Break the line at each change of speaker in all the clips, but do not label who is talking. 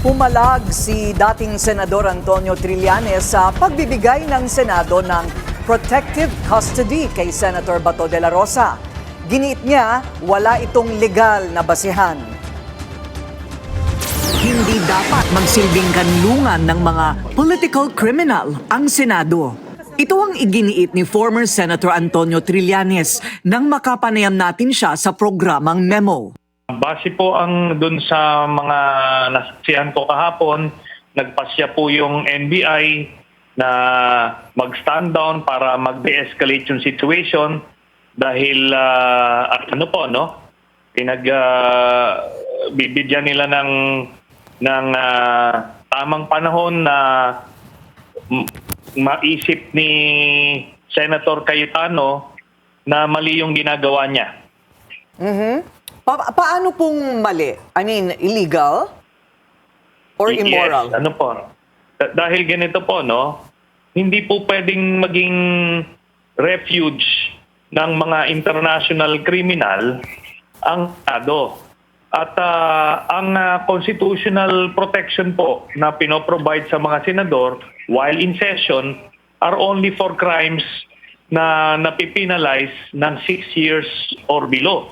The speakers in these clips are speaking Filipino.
Pumalag si dating Senador Antonio Trillanes sa pagbibigay ng Senado ng protective custody kay Senator Bato de la Rosa. Giniit niya, wala itong legal na basihan. Hindi dapat magsilbing kanlungan ng mga political criminal ang Senado. Ito ang iginiit ni former Senator Antonio Trillanes nang makapanayam natin siya sa programang Memo.
Base po ang dun sa mga nasaksihan ko kahapon, nagpasya po yung NBI na mag-stand down para mag-de-escalate yung situation dahil bibigyan nila ng tamang panahon na maisip ni Senator Cayetano na mali yung ginagawa niya.
Paano pong mali? I mean, illegal or immoral?
Yes, dahil ganito po, hindi po pwedeng maging refuge ng mga international criminal ang Senado. At ang constitutional protection po na pinoprovide sa mga senador while in session are only for crimes na napipinalize ng 6 years or below.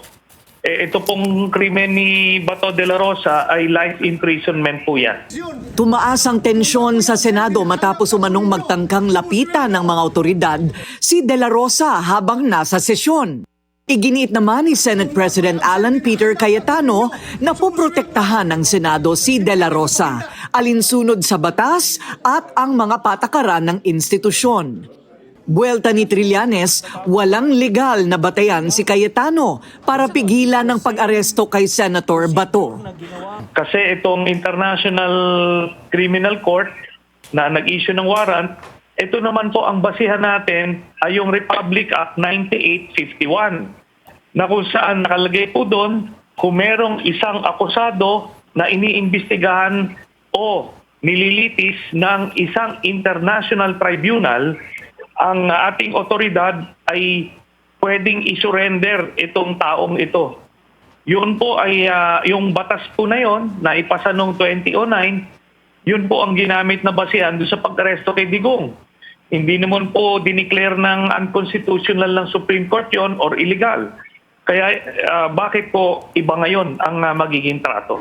Ito pong krimen ni Bato de la Rosa ay life imprisonment po yan.
Tumaas ang tensyon sa Senado matapos umanong magtangkang lapitan ng mga otoridad si De La Rosa habang nasa sesyon. Iginiit naman ni Senate President Alan Peter Cayetano na poprotektahan ng Senado si De La Rosa, alinsunod sa batas at ang mga patakaran ng institusyon. Buwelta ni Trillanes, walang legal na batayan si Cayetano para pigilan ng pag-aresto kay Senator Bato.
Kasi itong International Criminal Court na nag-issue ng warrant, ito naman po ang basihan natin ay yung Republic Act 9851 na kung saan nakalagay po doon kung merong isang akusado na iniimbestigahan o nililitis ng isang international tribunal, ang ating otoridad ay pwedeng isurrender itong taong ito. Yun po ay yung batas po na yon na ipasa noong 2009, yun po ang ginamit na basihan doon sa pag-aresto kay Digong. Hindi naman po dineclare ng unconstitutional ng Supreme Court yon or illegal. Kaya bakit po iba ngayon ang magiging trato?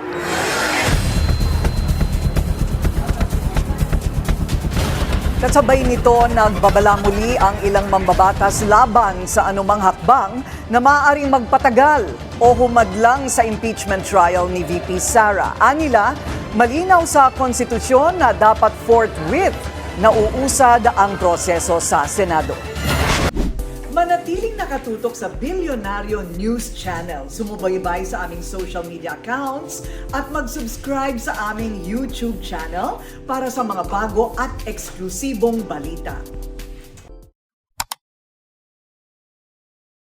Kasabay nito, nagbabala muli ang ilang mambabatas laban sa anumang hakbang na maaaring magpatagal o humadlang sa impeachment trial ni VP Sara. Anila, malinaw sa konstitusyon na dapat forthwith na uusad ang proseso sa Senado. Manatiling nakatutok sa Bilyonaryo News Channel. Sumubaybay sa aming social media accounts at mag-subscribe sa aming YouTube channel para sa mga bago at eksklusibong balita.